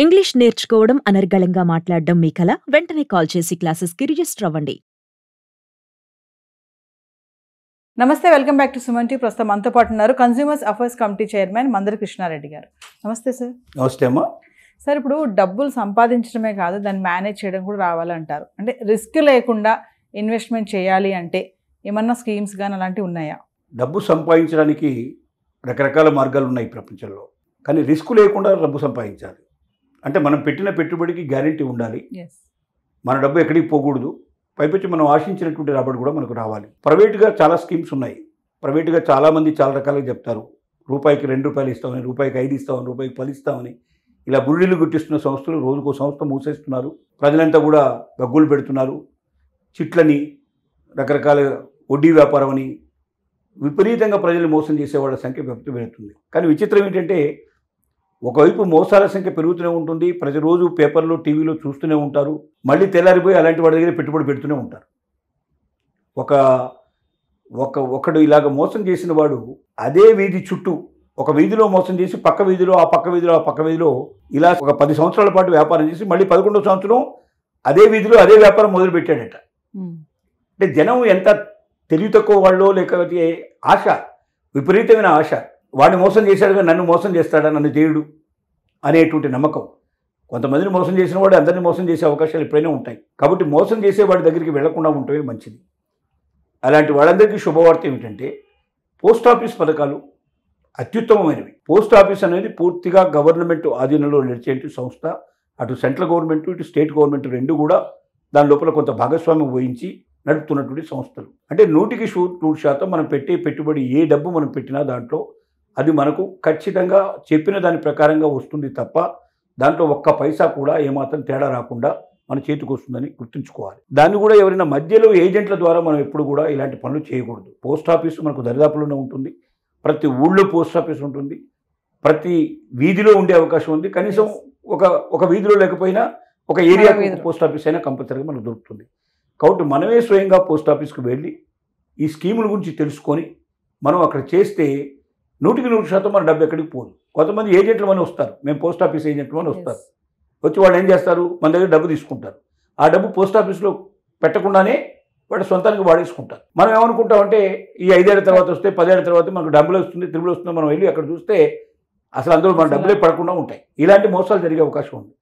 English నేర్చుకోవడం, అనర్గళంగా మాట్లాడడం మీ కల? వెంటనే కాల్ చేసి క్లాసెస్‌కి రిజిస్టర్ అవ్వండి. నమస్తే, welcome back to Suman T. ప్రస్తుతం మనతో పాటు ఉన్నారు consumers affairs committee chairman Mandari Krishna Reddy గారు. నమస్తే సార్. నమస్తే అమ్మా. సార్, ఇప్పుడు డబ్బులు సంపాదించడమే కాదు, దాన్ని మేనేజ్ చేయడం కూడా రావాలంటారు. అంటే రిస్క్ లేకుండా ఇన్వెస్ట్మెంట్ చేయాలి అంటే ఏమన్నా స్కీమ్స్ కానీ అలాంటివి ఉన్నాయా? డబ్బు సంపాదించడానికి రకరకాల మార్గాలు ఉన్నాయి ప్రపంచంలో. కానీ రిస్క్ లేకుండా డబ్బు సంపాదించాలి అంటే మనం పెట్టిన పెట్టుబడికి గ్యారెంటీ ఉండాలి. మన డబ్బు ఎక్కడికి పోకూడదు. పైపెచ్చి మనం ఆశించినటువంటి రాబడి కూడా మనకు రావాలి. ప్రైవేట్గా చాలా స్కీమ్స్ ఉన్నాయి. ప్రైవేట్గా చాలామంది చాలా రకాలుగా చెప్తారు. రూపాయికి ₹2 ఇస్తామని, రూపాయికి 5 ఇస్తామని, రూపాయికి 10 ఇస్తామని ఇలా బుర్రీలు గుట్టిస్తున్న సంస్థలు రోజుకో సంస్థ మూసేస్తున్నారు. ప్రజలంతా కూడా గగ్గులు పెడుతున్నారు. చిట్లని, రకరకాల వడ్డీ వ్యాపారం అని విపరీతంగా ప్రజలు మోసం చేసేవాళ్ళ సంఖ్య పెరుగుతుంది. కానీ విచిత్రం ఏంటంటే ఒకవైపు మోసాల సంఖ్య పెరుగుతూనే ఉంటుంది. ప్రతిరోజు పేపర్లో, టీవీలో చూస్తూనే ఉంటారు. మళ్ళీ తెల్లారిపోయి అలాంటి వాడి దగ్గర పెట్టుబడి పెడుతూనే ఉంటారు. ఒకడు ఇలాగ మోసం చేసిన వాడు అదే వీధి చుట్టూ ఒక వీధిలో మోసం చేసి పక్క వీధిలో, ఆ పక్క వీధిలో, ఆ పక్క వీధిలో ఇలా ఒక 10 సంవత్సరాల పాటు వ్యాపారం చేసి మళ్ళీ 11వ సంవత్సరం అదే వీధిలో అదే వ్యాపారం మొదలుపెట్టాడట. అంటే జనం ఎంత తెలివి తక్కువ వాళ్ళు, లేకపోతే ఆశ, విపరీతమైన ఆశ. వాడిని మోసం చేశాడుగా నన్ను మోసం చేస్తాడా, నన్ను చేయడు అనేటువంటి నమ్మకం. కొంతమందిని మోసం చేసిన వాడు అందరినీ మోసం చేసే అవకాశాలు ఎప్పుడైనా ఉంటాయి. కాబట్టి మోసం చేసే వాడి దగ్గరికి వెళ్లకుండా ఉంటే మంచిది. అలాంటి వాళ్ళందరికీ శుభవార్త ఏమిటంటే పోస్ట్ ఆఫీస్ పథకాలు అత్యుత్తమమైనవి. పోస్ట్ ఆఫీస్ అనేది పూర్తిగా గవర్నమెంట్ ఆధీనంలో నడిచేటి సంస్థ. అటు సెంట్రల్ గవర్నమెంట్, ఇటు స్టేట్ గవర్నమెంట్ రెండు కూడా దాని లోపల కొంత భాగస్వామ్యం వహించి నడుపుతున్నటువంటి సంస్థలు. అంటే 100% మనం పెట్టే పెట్టుబడి, ఏ డబ్బు మనం పెట్టినా దాంట్లో అది మనకు ఖచ్చితంగా చెప్పిన దాని ప్రకారంగా వస్తుంది తప్ప దాంట్లో ఒక్క పైసా కూడా ఏమాత్రం తేడా రాకుండా మన చేతికి వస్తుందని గుర్తుంచుకోవాలి. దాన్ని కూడా ఎవరైనా మధ్యలో ఏజెంట్ల ద్వారా మనం ఎప్పుడు కూడా ఇలాంటి పనులు చేయకూడదు. పోస్ట్ ఆఫీసు మనకు దరిదాపులోనే ఉంటుంది. ప్రతి ఊళ్ళో పోస్ట్ ఆఫీస్ ఉంటుంది. ప్రతి వీధిలో ఉండే అవకాశం ఉంది. కనీసం ఒక వీధిలో లేకపోయినా ఒక ఏరియా పోస్ట్ ఆఫీస్ అయినా కంపల్సరీగా మనకు దొరుకుతుంది. కాబట్టి మనమే స్వయంగా పోస్ట్ ఆఫీస్కి వెళ్ళి ఈ స్కీముల గురించి తెలుసుకొని మనం అక్కడ చేస్తే 100% మన డబ్బు ఎక్కడికి పోదు. కొంతమంది ఏజెంట్లు అని వస్తారు, మేము పోస్ట్ ఆఫీస్ ఏజెంట్లు అని వస్తారు. వచ్చి వాళ్ళు ఏం చేస్తారు, మన దగ్గర డబ్బు తీసుకుంటారు. ఆ డబ్బు పోస్ట్ ఆఫీస్లో పెట్టకుండానే వాడు సొంతానికి వాడేసుకుంటారు. మనం ఏమనుకుంటామంటే ఈ 5 ఏళ్ల తర్వాత వస్తే, 10 ఏళ్ల తర్వాత మనకు డబ్బులు వస్తుంది, తిరుగులు వస్తుంది. మనం వెళ్ళి అక్కడ చూస్తే అసలు అందులో మన డబ్బులే పడకుండా ఉంటాయి. ఇలాంటి మోసాలు జరిగే అవకాశం ఉంది.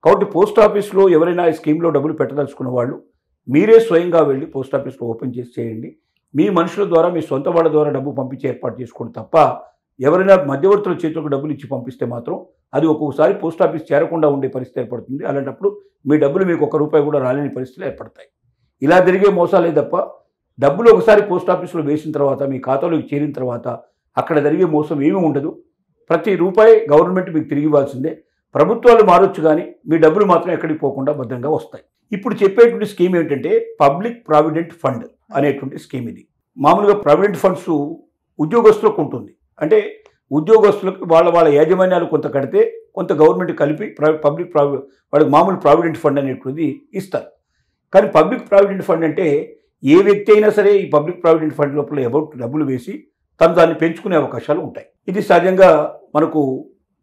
కాబట్టి పోస్ట్ ఆఫీస్లో ఎవరైనా ఈ స్కీమ్లో డబ్బులు పెట్టదలుచుకున్న వాళ్ళు మీరే స్వయంగా వెళ్ళి పోస్ట్ ఆఫీస్లో ఓపెన్ చేసి చేయండి. మీ మనుషుల ద్వారా, మీ సొంత వాళ్ళ ద్వారా డబ్బు పంపించి ఏర్పాటు చేసుకోండి తప్ప ఎవరైనా మధ్యవర్తుల చేతులకు డబ్బులు ఇచ్చి పంపిస్తే మాత్రం అది ఒక్కొక్కసారి పోస్ట్ ఆఫీస్ చేరకుండా ఉండే పరిస్థితి ఏర్పడుతుంది. అలాంటప్పుడు మీ డబ్బులు మీకు ₹1 కూడా రాలేని పరిస్థితులు ఏర్పడతాయి. ఇలా జరిగే మోసాలే తప్ప డబ్బులు ఒకసారి పోస్ట్ ఆఫీస్లో వేసిన తర్వాత, మీ ఖాతాలోకి చేరిన తర్వాత అక్కడ జరిగే మోసం ఏమీ ఉండదు. ప్రతి రూపాయి గవర్నమెంట్ మీకు తిరిగి ఇవ్వాల్సిందే. ప్రభుత్వాలు మారొచ్చు కానీ మీ డబ్బులు మాత్రం ఎక్కడికి పోకుండా భద్రంగా వస్తాయి. ఇప్పుడు చెప్పేటువంటి స్కీమ్ ఏంటంటే పబ్లిక్ ప్రావిడెంట్ ఫండ్ అనేటువంటి స్కీమ్. ఇది మామూలుగా ప్రావిడెంట్ ఫండ్స్ ఉద్యోగస్తులకు ఉంటుంది. అంటే ఉద్యోగస్తులకు వాళ్ళ యాజమాన్యాలు కొంత కడితే కొంత గవర్నమెంట్ కలిపి వాళ్ళకి మామూలు ప్రావిడెంట్ ఫండ్ అనేటువంటిది ఇస్తారు. కానీ పబ్లిక్ ప్రావిడెంట్ ఫండ్ అంటే ఏ వ్యక్తి అయినా సరే ఈ పబ్లిక్ ప్రావిడెంట్ ఫండ్ లోపల డబ్బులు వేసి తను దాన్ని పెంచుకునే అవకాశాలు ఉంటాయి. ఇది సహజంగా మనకు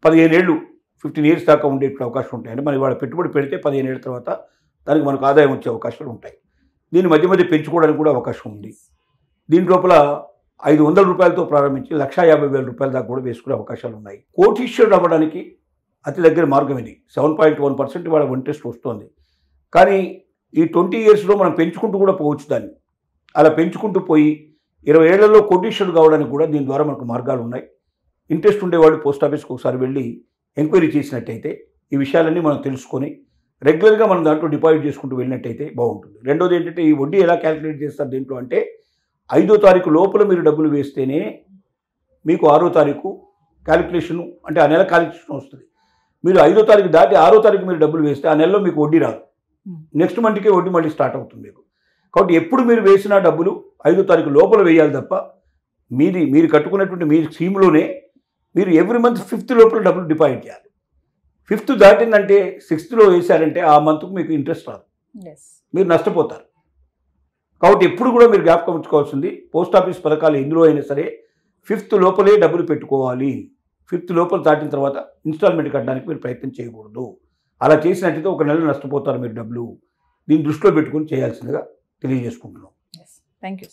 15 ఏళ్ళు 15 ఇయర్స్ దాకా ఉండే అవకాశం ఉంటాయి. అంటే మరి వాళ్ళ పెట్టుబడి పెడితే 15 ఏళ్ళ తర్వాత దానికి మనకు ఆదాయం వచ్చే అవకాశాలు ఉంటాయి. దీన్ని మధ్య మధ్య పెంచుకోవడానికి కూడా అవకాశం ఉంది. దీని లోపల ₹500 ప్రారంభించి ₹150,000 దాకా కూడా వేసుకునే అవకాశాలు ఉన్నాయి. కోటీశ్వరుడు అవ్వడానికి అతి దగ్గర మార్గం ఇది. 7.1% వాళ్ళ ఇంట్రెస్ట్ వస్తుంది. కానీ ఈ 20 ఇయర్స్లో మనం పెంచుకుంటూ కూడా పోవచ్చు. దాన్ని అలా పెంచుకుంటూ పోయి 20 ఏళ్లలో కోటీశ్వరుడు కావడానికి కూడా దీని ద్వారా మనకు మార్గాలు ఉన్నాయి. ఇంట్రెస్ట్ ఉండేవాళ్ళు పోస్ట్ ఆఫీస్కి ఒకసారి వెళ్ళి ఎంక్వైరీ చేసినట్టయితే ఈ విషయాలన్నీ మనం తెలుసుకొని రెగ్యులర్గా మనం దాంట్లో డిపాజిట్ చేసుకుంటూ వెళ్ళినట్టయితే బాగుంటుంది. రెండోది ఏంటంటే ఈ వడ్డీ ఎలా క్యాలిక్యులేట్ చేస్తారు దీంట్లో అంటే 5వ తారీఖు లోపల మీరు డబ్బులు వేస్తేనే మీకు 6వ తారీఖు క్యాలిక్యులేషను, అంటే ఆ నెల క్యాలిక్యులేషన్ వస్తుంది. మీరు 5వ తారీఖు దాటి 6వ తారీఖు మీరు డబ్బులు వేస్తే ఆ నెలలో మీకు వడ్డీ రాదు. నెక్స్ట్ మంత్కే వడ్డీ మళ్ళీ స్టార్ట్ అవుతుంది మీకు. కాబట్టి ఎప్పుడు మీరు వేసిన డబ్బులు 5వ తారీఖు లోపల వేయాలి తప్ప మీరు కట్టుకున్నటువంటి మీ స్కీమ్లోనే మీరు ఎవ్రీ మంత్ 5th లోపల డబ్బులు డిపాజిట్ చేయాలి. 5th దాటిందంటే 6thలో వేశారంటే ఆ మంత్కు మీకు ఇంట్రెస్ట్ రాదు, మీరు నష్టపోతారు. కాబట్టి ఎప్పుడు కూడా మీరు జ్ఞాపకం ఉంచుకోవాల్సింది పోస్ట్ ఆఫీస్ పథకాలు ఎందులో అయినా సరే 5th లోపలే డబ్బులు పెట్టుకోవాలి. 5th లోపల దాటిన తర్వాత ఇన్స్టాల్మెంట్ కట్టడానికి మీరు ప్రయత్నం చేయకూడదు. అలా చేసినట్టయితే ఒక నెల నష్టపోతారు మీరు డబ్బులు. దీన్ని దృష్టిలో పెట్టుకుని చేయాల్సిందిగా తెలియజేసుకుంటున్నాం. Thank you.